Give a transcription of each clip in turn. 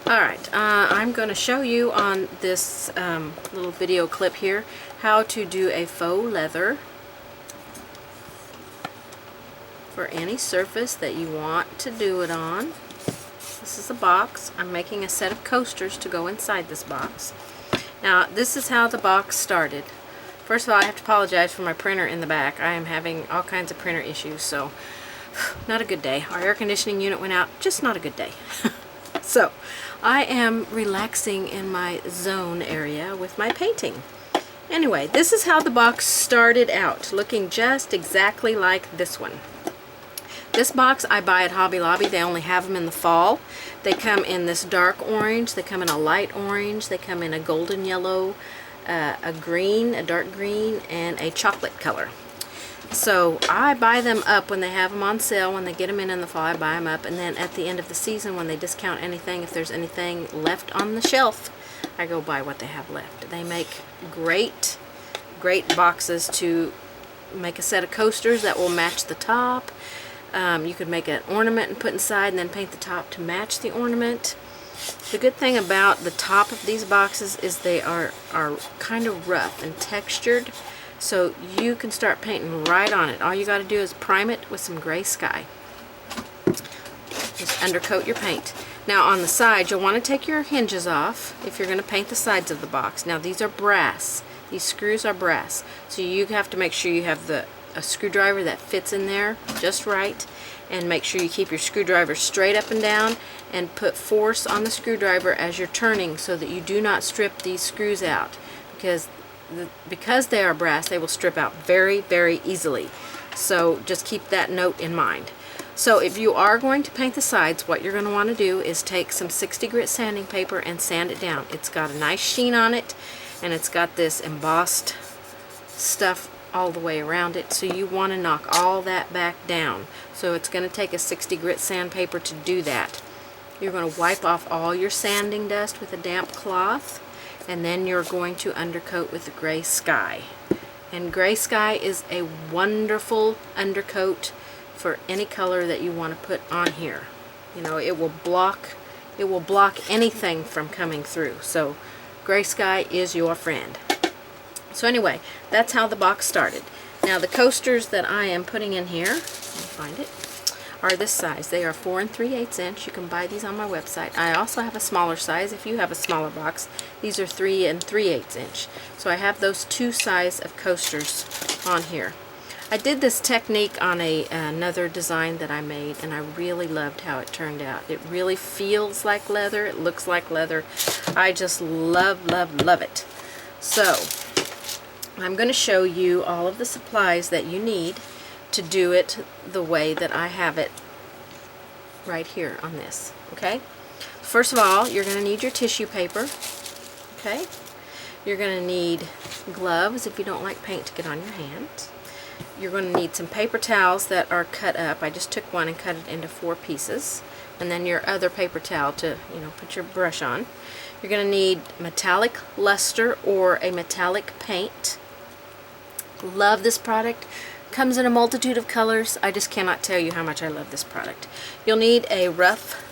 Alright, I'm going to show you on this little video clip here how to do a faux leather for any surface that you want to do it on. This is a box. I'm making a set of coasters to go inside this box. Now, this is how the box started. First of all, I have to apologize for my printer in the back. I am having all kinds of printer issues, so not a good day. Our air conditioning unit went out, just not a good day. So, I am relaxing in my zone area with my painting. Anyway, this is how the box started out, looking just exactly like this one. This box I buy at Hobby Lobby. They only have them in the fall. They come in this dark orange, they come in a light orange, they come in a golden yellow, a green, a dark green, and a chocolate color. So I buy them up when they have them on sale. When they get them in the fall, I buy them up, and then at the end of the season when they discount anything, if there's anything left on the shelf, I go buy what they have left. They make great boxes to make a set of coasters that will match the top. You could make an ornament and put inside and then paint the top to match the ornament. The good thing about the top of these boxes is they are kind of rough and textured, so you can start painting right on it. All you got to do is prime it with some gray sky. Just undercoat your paint. Now on the sides, you'll want to take your hinges off if you're going to paint the sides of the box. Now these are brass. These screws are brass, so you have to make sure you have a screwdriver that fits in there just right, and make sure you keep your screwdriver straight up and down and put force on the screwdriver as you're turning so that you do not strip these screws out, because they are brass, they will strip out very easily. So just keep that note in mind. So if you are going to paint the sides, what you're going to want to do is take some 60 grit sanding paper and sand it down. It's got a nice sheen on it, and it's got this embossed stuff all the way around it, so you want to knock all that back down. So it's going to take a 60 grit sandpaper to do that. You're going to wipe off all your sanding dust with a damp cloth, and then you're going to undercoat with the gray sky. And gray sky is a wonderful undercoat for any color that you want to put on here. You know, it will block anything from coming through. So gray sky is your friend. So anyway, that's how the box started. Now the coasters that I am putting in here, let me find it, are this size. They are 4 3/8 inch. You can buy these on my website. I also have a smaller size if you have a smaller box. These are 3 3/8 inch. So I have those two size of coasters on here. I did this technique on another design that I made, and I really loved how it turned out. It really feels like leather. It looks like leather. I just love it. So I'm going to show you all of the supplies that you need to do it the way that I have it right here on this. Okay? First of all, you're going to need your tissue paper. Okay? You're going to need gloves if you don't like paint to get on your hands. You're going to need some paper towels that are cut up. I just took one and cut it into 4 pieces. And then your other paper towel to, put your brush on. You're going to need metallic luster or a metallic paint. Love this product. Comes in a multitude of colors. I just cannot tell you how much I love this product. You'll need a rough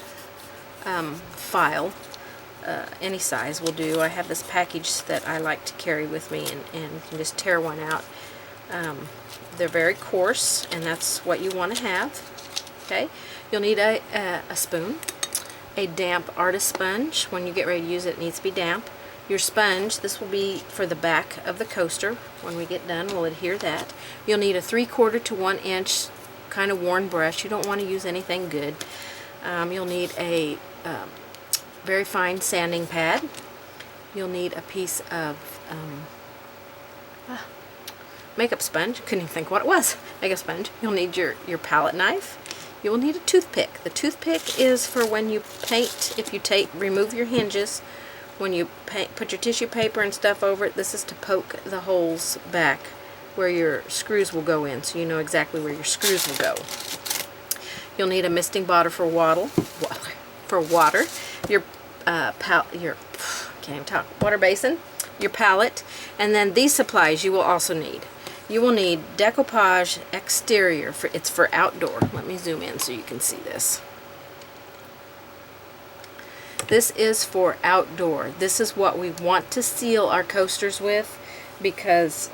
file. Any size will do. I have this package that I like to carry with me, and you can just tear one out. They're very coarse, and that's what you want to have. Okay. You'll need a spoon, a damp artist sponge. When you get ready to use it, it needs to be damp. Your sponge, this will be for the back of the coaster. When we get done, we'll adhere that. You'll need a 3/4 to 1 inch kind of worn brush. You don't want to use anything good. You'll need a very fine sanding pad. You'll need a piece of makeup sponge. Couldn't even think what it was. Makeup sponge. You'll need your palette knife. You will need a toothpick. The toothpick is for when you paint. If you remove your hinges, when you put your tissue paper and stuff over it, this is to poke the holes back where your screws will go in, so you know exactly where your screws will go. You'll need a misting bottle for water. Your water basin, your palette, and then these supplies you will also need. You will need DecoArt Exterior. It's for outdoor. Let me zoom in so you can see this. This is for outdoor. This is what we want to seal our coasters with because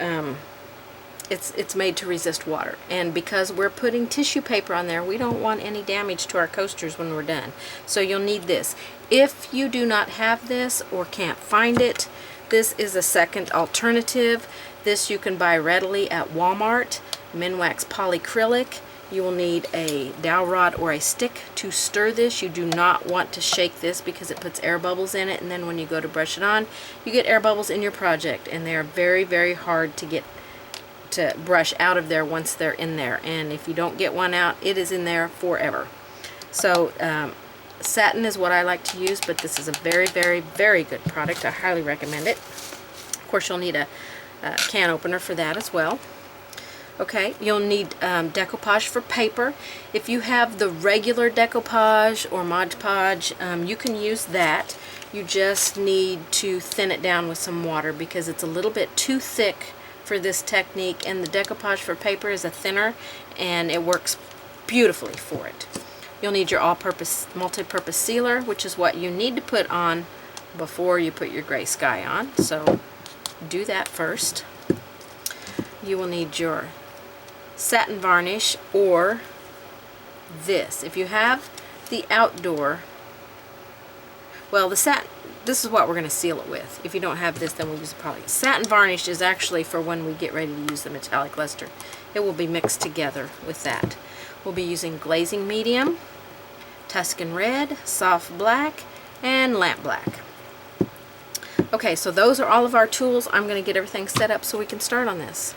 it's made to resist water. And because we're putting tissue paper on there, we don't want any damage to our coasters when we're done. So you'll need this. If you do not have this or can't find it, this is a second alternative. This you can buy readily at Walmart. Minwax polyacrylic. You will need a dowel rod or a stick to stir this. You do not want to shake this because it puts air bubbles in it, and then when you go to brush it on, you get air bubbles in your project, and they are very, very hard to brush out of there once they're in there. And if you don't get one out, it is in there forever. So satin is what I like to use, but this is a very, very, very good product. I highly recommend it. Of course, you'll need a can opener for that as well. Okay, you'll need decoupage for paper. If you have the regular decoupage or Mod Podge, you can use that. You just need to thin it down with some water because it's a little bit too thick for this technique, and the decoupage for paper is a thinner and it works beautifully for it. You'll need your all-purpose multi-purpose sealer, which is what you need to put on before you put your gray sky on, so do that first. You will need your satin varnish or this. If you have the outdoor, well, the satin, this is what we're going to seal it with. If you don't have this, then we'll use the poly. Satin varnish is actually for when we get ready to use the metallic luster. It will be mixed together with that. We'll be using glazing medium, Tuscan red, soft black, and lamp black. Okay, so those are all of our tools. I'm going to get everything set up so we can start on this.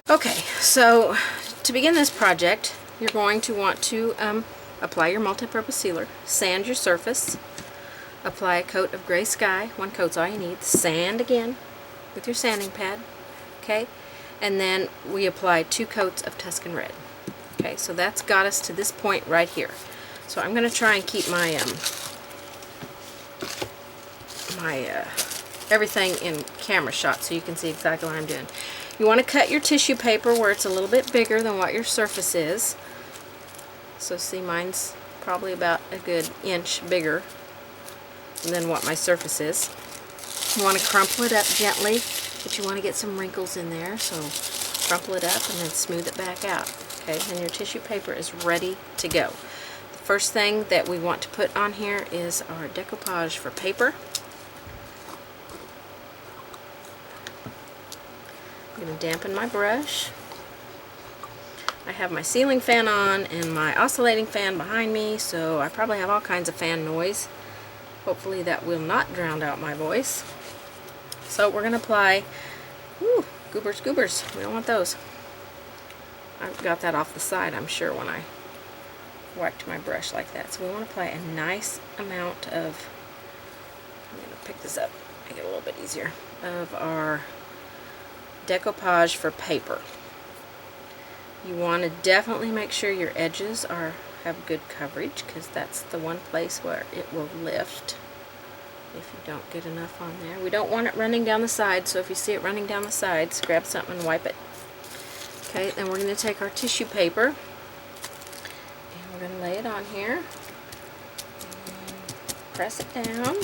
Okay, so to begin this project, you're going to want to apply your multi-purpose sealer, sand your surface, apply a coat of gray sky. One coat's all you need. Sand again with your sanding pad. Okay, and then we apply 2 coats of Tuscan red. Okay, so that's got us to this point right here. So I'm going to try and keep my everything in camera shot so you can see exactly what I'm doing. You want to cut your tissue paper where it's a little bit bigger than what your surface is. So see, mine's probably about a good inch bigger than what my surface is. You want to crumple it up gently, but you want to get some wrinkles in there, so crumple it up and then smooth it back out. Okay, and your tissue paper is ready to go. The first thing that we want to put on here is our decoupage for paper. I'm going to dampen my brush. I have my ceiling fan on and my oscillating fan behind me, so I probably have all kinds of fan noise. Hopefully that will not drown out my voice. So we're going to apply, goobers. We don't want those. I got that off the side, I'm sure, when I wiped my brush like that. So we want to apply a nice amount of, I'm going to pick this up, make it a little bit easier, of our decoupage for paper. You want to definitely make sure your edges have good coverage, because that's the one place where it will lift if you don't get enough on there. We don't want it running down the sides, so if you see it running down the sides, grab something and wipe it. Okay, then we're going to take our tissue paper and we're going to lay it on here and press it down,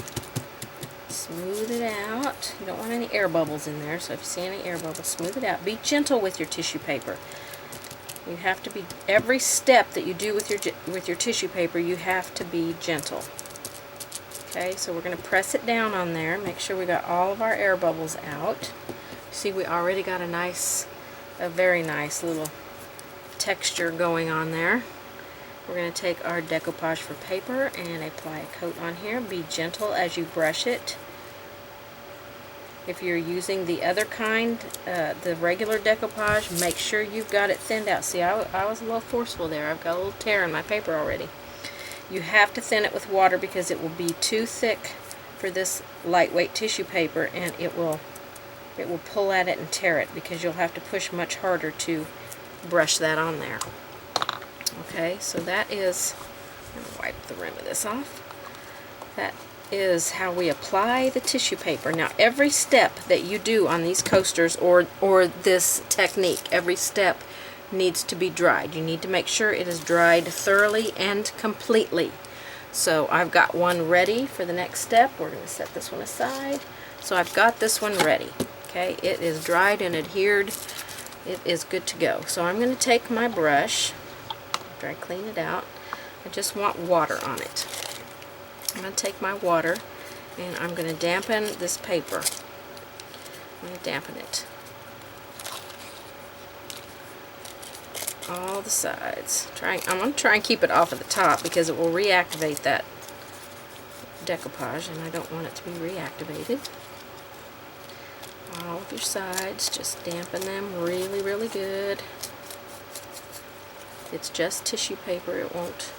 smooth it out. You don't want any air bubbles in there, so if you see any air bubbles, smooth it out. Be gentle with your tissue paper. You have to be, every step that you do with your tissue paper, you have to be gentle. Okay, so we're going to press it down on there, make sure we got all of our air bubbles out. See, we already got a very nice little texture going on there. We're going to take our decoupage for paper and apply a coat on here. Be gentle as you brush it. If you're using the other kind, the regular decoupage, make sure you've got it thinned out. See, I was a little forceful there. I've got a little tear in my paper already. You have to thin it with water because it will be too thick for this lightweight tissue paper, and it will pull at it and tear it because you'll have to push much harder to brush that on there. Okay, so that is, I'm going to wipe the rim of this off. That is how we apply the tissue paper. Now every step that you do on these coasters or this technique, every step needs to be dried. You need to make sure it is dried thoroughly and completely. So I've got one ready for the next step. We're going to set this one aside. So I've got this one ready. Okay, it is dried and adhered. It is good to go. So I'm going to take my brush, after I clean it out, I just want water on it. I'm going to take my water and I'm going to dampen this paper. I'm going to dampen it. All the sides. I'm going to try and keep it off at the top because it will reactivate that decoupage, and I don't want it to be reactivated. All of your sides, just dampen them really, really good. It's just tissue paper. It won't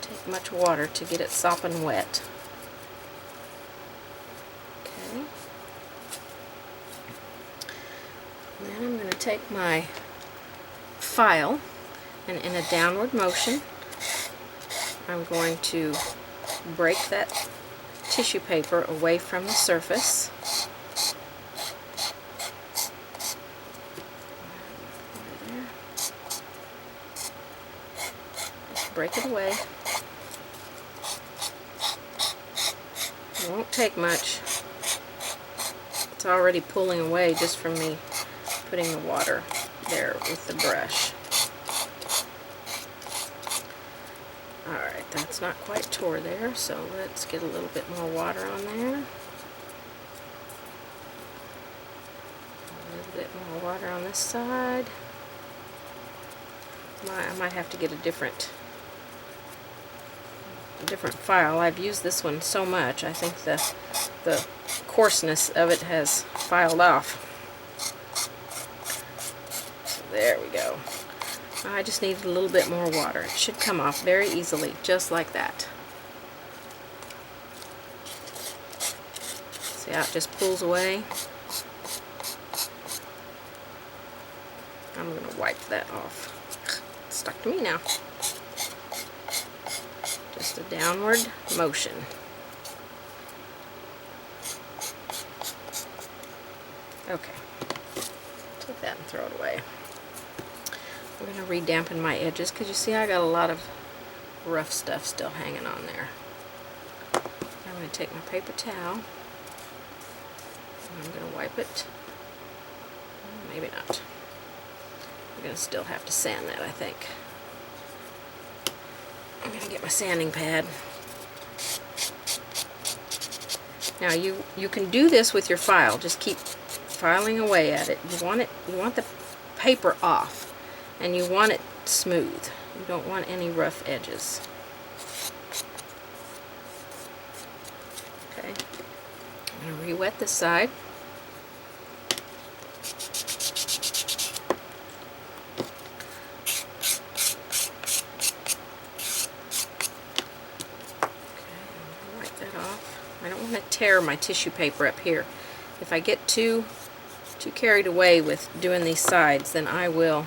take much water to get it sopping wet. Okay. Then I'm going to take my file, and in a downward motion I'm going to break that tissue paper away from the surface. Just break it away. It won't take much. It's already pulling away just from me putting the water there with the brush. Alright, that's not quite tore there, so let's get a little bit more water on there. A little bit more water on this side. I might have to get a different file. I've used this one so much, I think the coarseness of it has filed off. There we go. I just needed a little bit more water. It should come off very easily, just like that. See how it just pulls away? I'm going to wipe that off. It's stuck to me now. Just a downward motion. Okay. Take that and throw it away. I'm going to re-dampen my edges because you see I got a lot of rough stuff still hanging on there. I'm going to take my paper towel and I'm going to wipe it. Maybe not. I'm going to still have to sand that, I think. I'm going to get my sanding pad. Now you can do this with your file. Just keep filing away at it. You want the paper off. And you want it smooth. You don't want any rough edges. Okay. I'm going to re-wet this side. Okay, wipe that off. I don't want to tear my tissue paper up here. If I get too carried away with doing these sides, then I will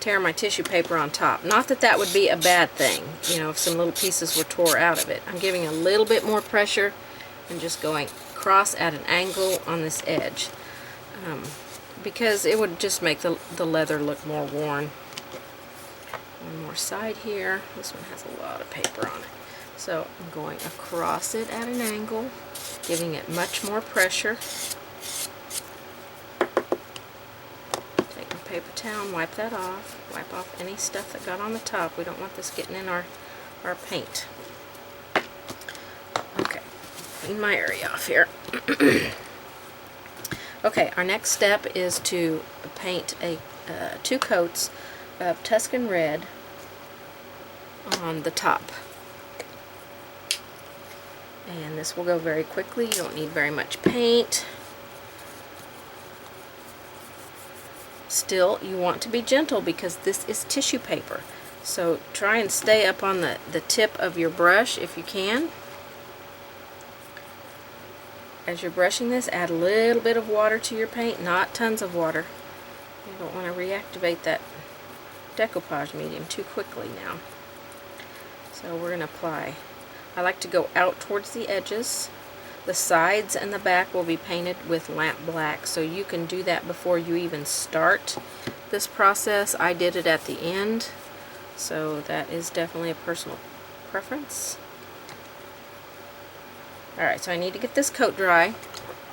tear my tissue paper on top. Not that that would be a bad thing, you know, if some little pieces were tore out of it. I'm giving a little bit more pressure and just going across at an angle on this edge because it would just make the leather look more worn. One more side here. This one has a lot of paper on it. So I'm going across it at an angle, giving it much more pressure. Paper towel and wipe that off. Wipe off any stuff that got on the top. We don't want this getting in our paint. Okay, clean my area off here. Okay, our next step is to paint two coats of Tuscan red on the top. And this will go very quickly. You don't need very much paint. Still, you want to be gentle because this is tissue paper. So try and stay up on the tip of your brush if you can. As you're brushing this, add a little bit of water to your paint, not tons of water. You don't want to reactivate that decoupage medium too quickly now. So we're going to apply. I like to go out towards the edges. The sides and the back will be painted with lamp black, so you can do that before you even start this process. I did it at the end, so that is definitely a personal preference. Alright, so I need to get this coat dry,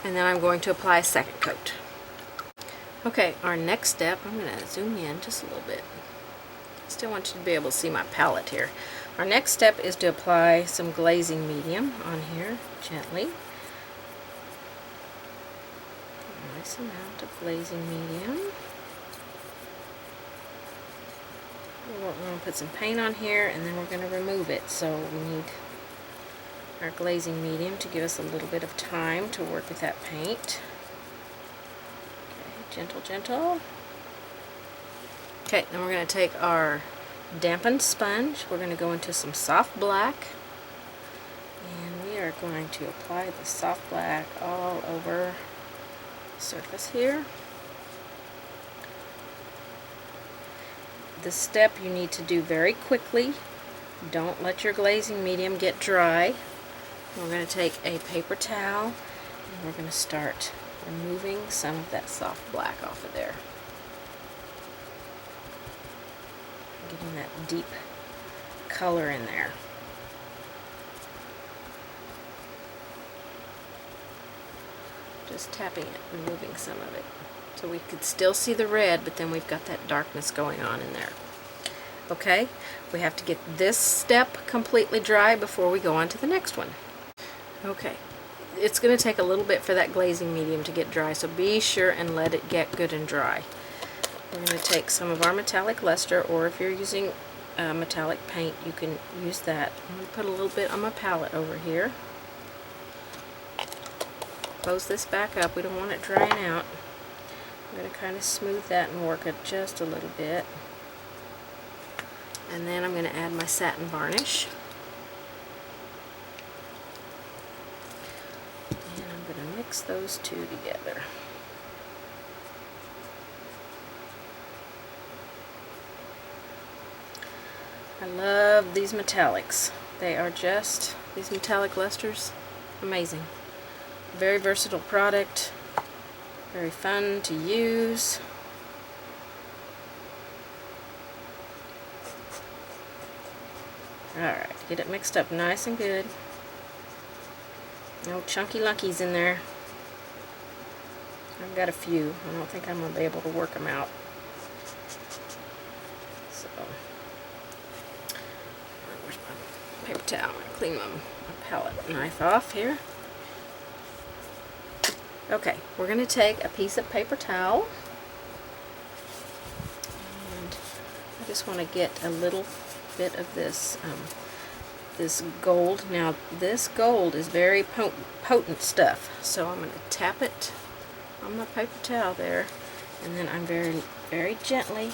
and then I'm going to apply a second coat. Okay, our next step, I'm going to zoom in just a little bit. Still want you to be able to see my palette here. Our next step is to apply some glazing medium on here, gently. A nice amount of glazing medium. We're going to put some paint on here, and then we're going to remove it. So we need our glazing medium to give us a little bit of time to work with that paint. Okay, gentle, gentle. Okay, then we're going to take our dampened sponge. We're going to go into some soft black, and we are going to apply the soft black all over the surface here. This step you need to do very quickly. Don't let your glazing medium get dry. We're going to take a paper towel, and we're going to start removing some of that soft black off of there. Getting that deep color in there. Just tapping it, removing some of it. So we could still see the red, but then we've got that darkness going on in there. Okay, we have to get this step completely dry before we go on to the next one. Okay, it's going to take a little bit for that glazing medium to get dry, so be sure and let it get good and dry. We're going to take some of our metallic luster, or if you're using metallic paint, you can use that. I'm going to put a little bit on my palette over here. Close this back up. We don't want it drying out. I'm going to kind of smooth that and work it just a little bit. And then I'm going to add my satin varnish. And I'm going to mix those two together. I love these metallics. They are just, these metallic lusters, amazing. Very versatile product, very fun to use. Alright, get it mixed up nice and good. No chunky lunkies in there. I've got a few. I don't think I'm going to be able to work them out. So, where's my paper towel? I'm going to clean my palette knife off here. Okay, we're going to take a piece of paper towel, and I just want to get a little bit of this this gold. Now this gold is very potent stuff, so I'm going to tap it on my paper towel there, and then I'm very gently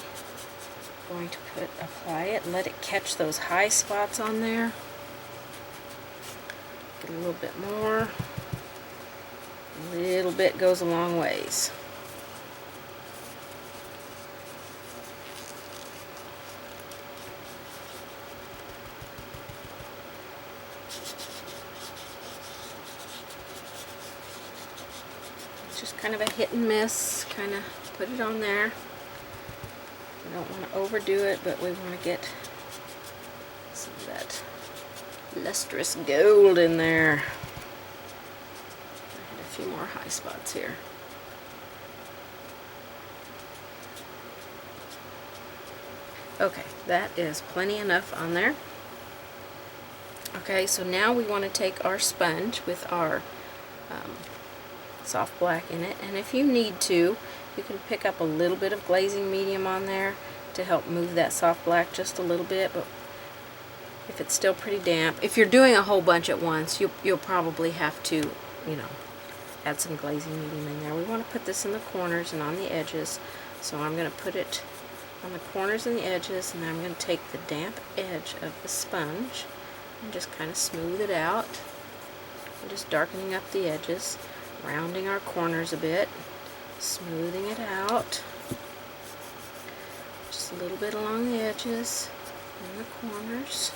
going to apply it, let it catch those high spots on there. Get a little bit more. A little bit goes a long ways. It's just kind of a hit and miss, kind of put it on there. We don't want to overdo it, but we want to get some of that lustrous gold in there. A few more high spots here. Okay, that is plenty enough on there. Okay, so now we want to take our sponge with our soft black in it, and if you need to, you can pick up a little bit of glazing medium on there to help move that soft black just a little bit, but if it's still pretty damp, if you're doing a whole bunch at once, you'll probably have to, you know, add some glazing medium in there. We want to put this in the corners and on the edges, so I'm going to put it on the corners and the edges, and then I'm going to take the damp edge of the sponge and just kind of smooth it out. I'm just darkening up the edges, rounding our corners a bit, smoothing it out. Just a little bit along the edges and the corners.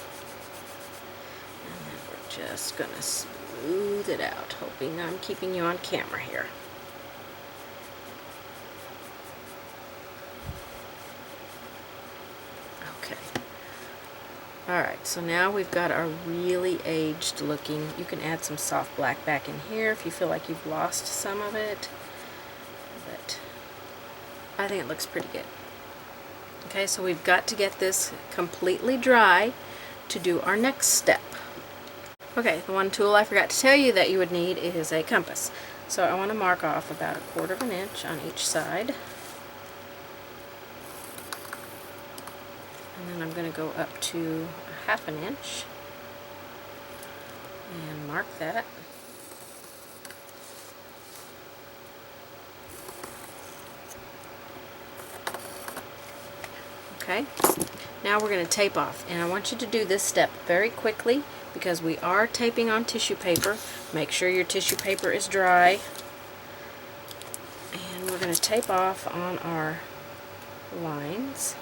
And then we're just going to smooth it out, hoping I'm keeping you on camera here. Okay. Alright, so now we've got our really aged looking. You can add some soft black back in here if you feel like you've lost some of it. But I think it looks pretty good. Okay, so we've got to get this completely dry to do our next step. Okay, the one tool I forgot to tell you that you would need is a compass. So I want to mark off about 1/4 of an inch on each side. And then I'm going to go up to 1/2 an inch and mark that. Okay, now we're going to tape off, and I want you to do this step very quickly because we are taping on tissue paper. Make sure your tissue paper is dry, and we're going to tape off on our lines.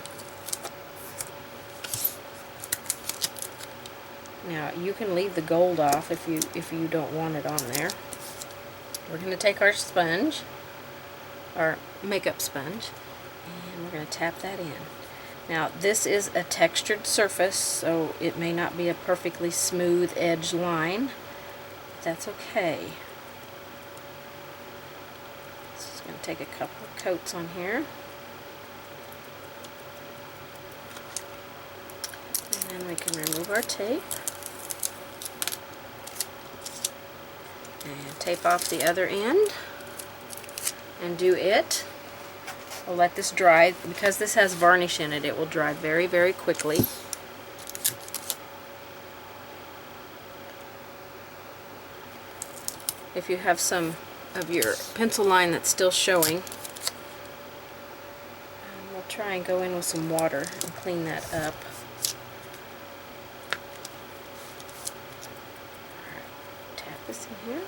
Now you can leave the gold off if you don't want it on there. We're going to take our sponge, our makeup sponge, and we're going to tap that in. Now this is a textured surface, so it may not be a perfectly smooth edge line. That's okay. So just going to take a couple of coats on here. And then we can remove our tape. And tape off the other end and do it. I'll let this dry. Because this has varnish in it, it will dry very, very quickly. If you have some of your pencil line that's still showing, we'll try and go in with some water and clean that up. Alright, tap this in here.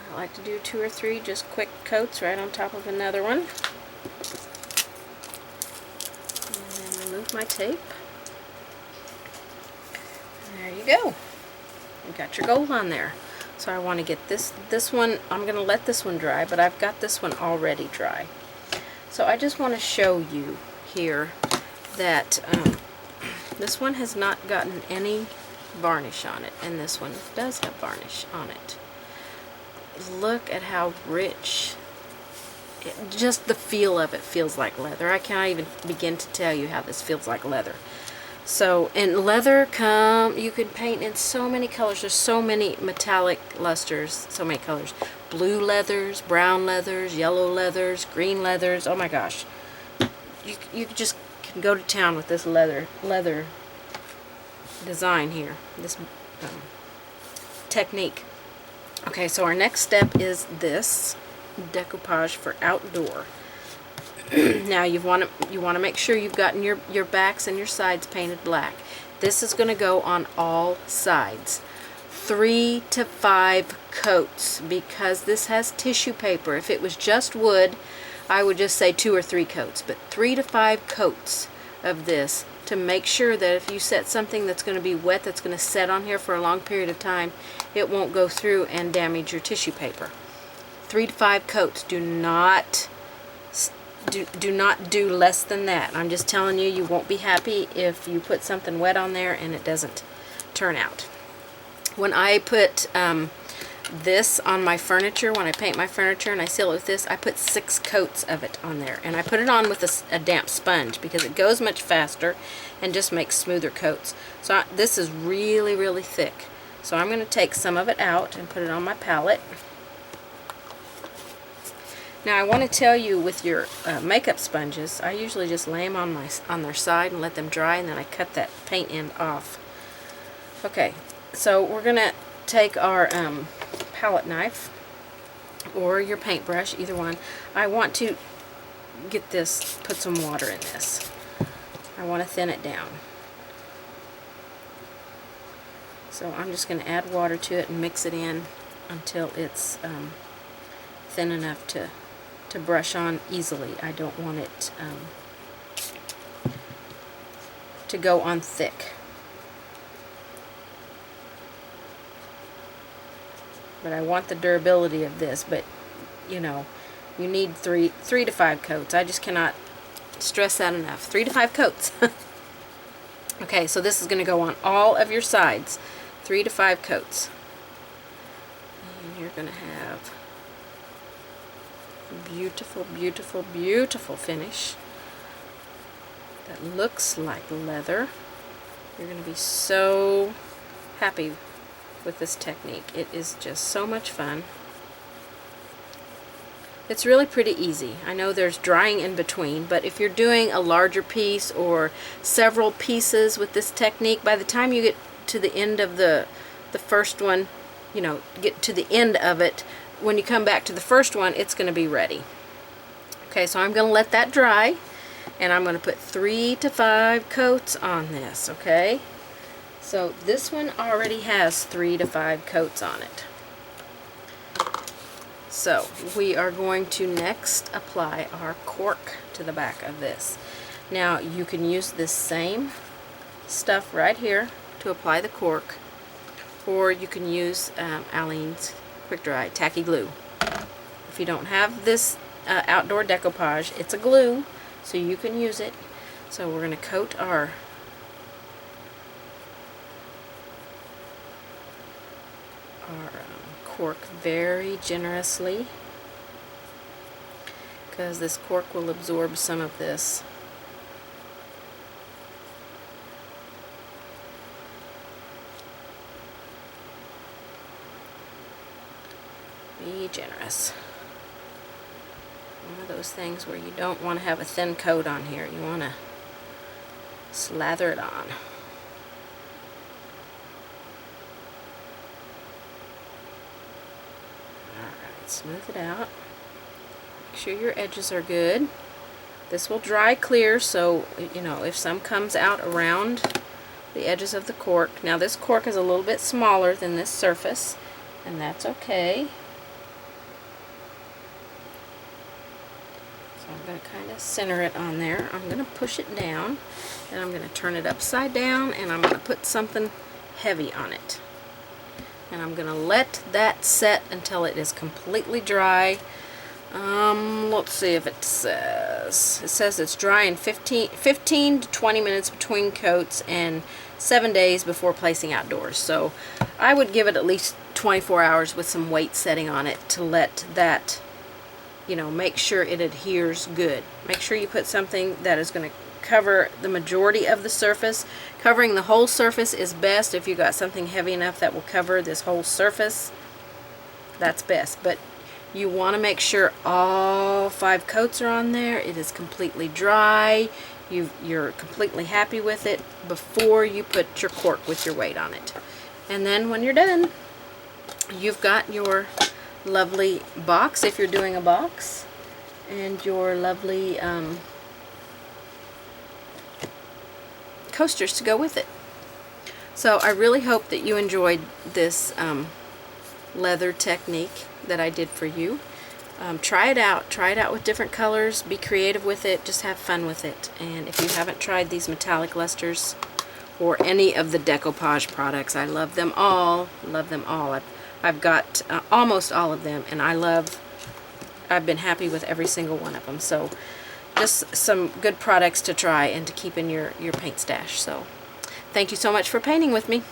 I like to do 2 or 3 just quick coats right on top of another one. And then remove my tape. And there you go. You got your gold on there. So I want to get this one, I'm going to let this one dry, but I've got this one already dry. So I just want to show you here that this one has not gotten any varnish on it, and this one does have varnish on it. Look at how rich, just the feel of it feels like leather. I can't even begin to tell you how this feels like leather. So, and leather you can paint in so many colors. There's so many metallic lusters, so many colors. Blue leathers, brown leathers, yellow leathers, green leathers. Oh my gosh. You just can go to town with this leather design here, this technique. Okay, so our next step is this decoupage for outdoor. Now you want to make sure you've gotten your backs and your sides painted black. This is going to go on all sides. 3 to 5 coats, because this has tissue paper. If it was just wood, I would just say 2 or 3 coats, but 3 to 5 coats of this to make sure that if you set something that's going to be wet, that's going to set on here for a long period of time, it won't go through and damage your tissue paper. 3 to 5 coats. Do not do less than that. I'm just telling you, you won't be happy if you put something wet on there and it doesn't turn out. When I put this on my furniture, when I paint my furniture and I seal it with this, I put 6 coats of it on there, and I put it on with a damp sponge because it goes much faster and just makes smoother coats. So this is really, really thick. So I'm going to take some of it out and put it on my palette. Now I want to tell you, with your makeup sponges, I usually just lay them on their side and let them dry, and then I cut that paint end off. Okay, so we're going to take our palette knife or your paintbrush, either one. I want to get this, put some water in this. I want to thin it down. So I'm just going to add water to it and mix it in until it's thin enough to brush on easily. I don't want it to go on thick. But I want the durability of this, but you know, you need three to 5 coats. I just cannot stress that enough. 3 to 5 coats. Okay, so this is going to go on all of your sides. 3 to 5 coats. And you're going to have a beautiful, beautiful, beautiful finish that looks like leather. You're going to be so happy with this technique. It is just so much fun. It's really pretty easy. I know there's drying in between, but if you're doing a larger piece or several pieces with this technique, by the time you get to the end of the first one, you know, get to the end of it, when you come back to the first one, it's going to be ready. Okay, so I'm going to let that dry, and I'm going to put 3 to 5 coats on this, okay? So this one already has 3 to 5 coats on it. So we are going to next apply our cork to the back of this. Now you can use this same stuff right here to apply the cork, or you can use Aleene's quick dry tacky glue. If you don't have this outdoor decoupage, it's a glue, so you can use it. So we're going to coat our cork very generously, because this cork will absorb some of this. Be generous. One of those things where you don't want to have a thin coat on here. You want to slather it on. Smooth it out. Make sure your edges are good. This will dry clear, so you know if some comes out around the edges of the cork. Now this cork is a little bit smaller than this surface, and that's okay. So I'm going to kind of center it on there. I'm going to push it down, and I'm going to turn it upside down, and I'm going to put something heavy on it. And I'm going to let that set until it is completely dry. Let's see if it says. It says it's dry in 15 to 20 minutes between coats and 7 days before placing outdoors. So I would give it at least 24 hours with some weight setting on it to let that, you know, make sure it adheres good. Make sure you put something that is going to cover the majority of the surface. Covering the whole surface is best. If you got something heavy enough that will cover this whole surface, that's best. But you want to make sure all 5 coats are on there. It is completely dry. You're completely happy with it before you put your cork with your weight on it. And then when you're done, you've got your lovely box, if you're doing a box, and your lovely coasters to go with it. So I really hope that you enjoyed this leather technique that I did for you. Try it out. Try it out with different colors. Be creative with it. Just have fun with it. And if you haven't tried these metallic lusters or any of the decoupage products, I love them all. Love them all. I've got almost all of them, and I've been happy with every single one of them. So just some good products to try and to keep in your paint stash. So thank you so much for painting with me.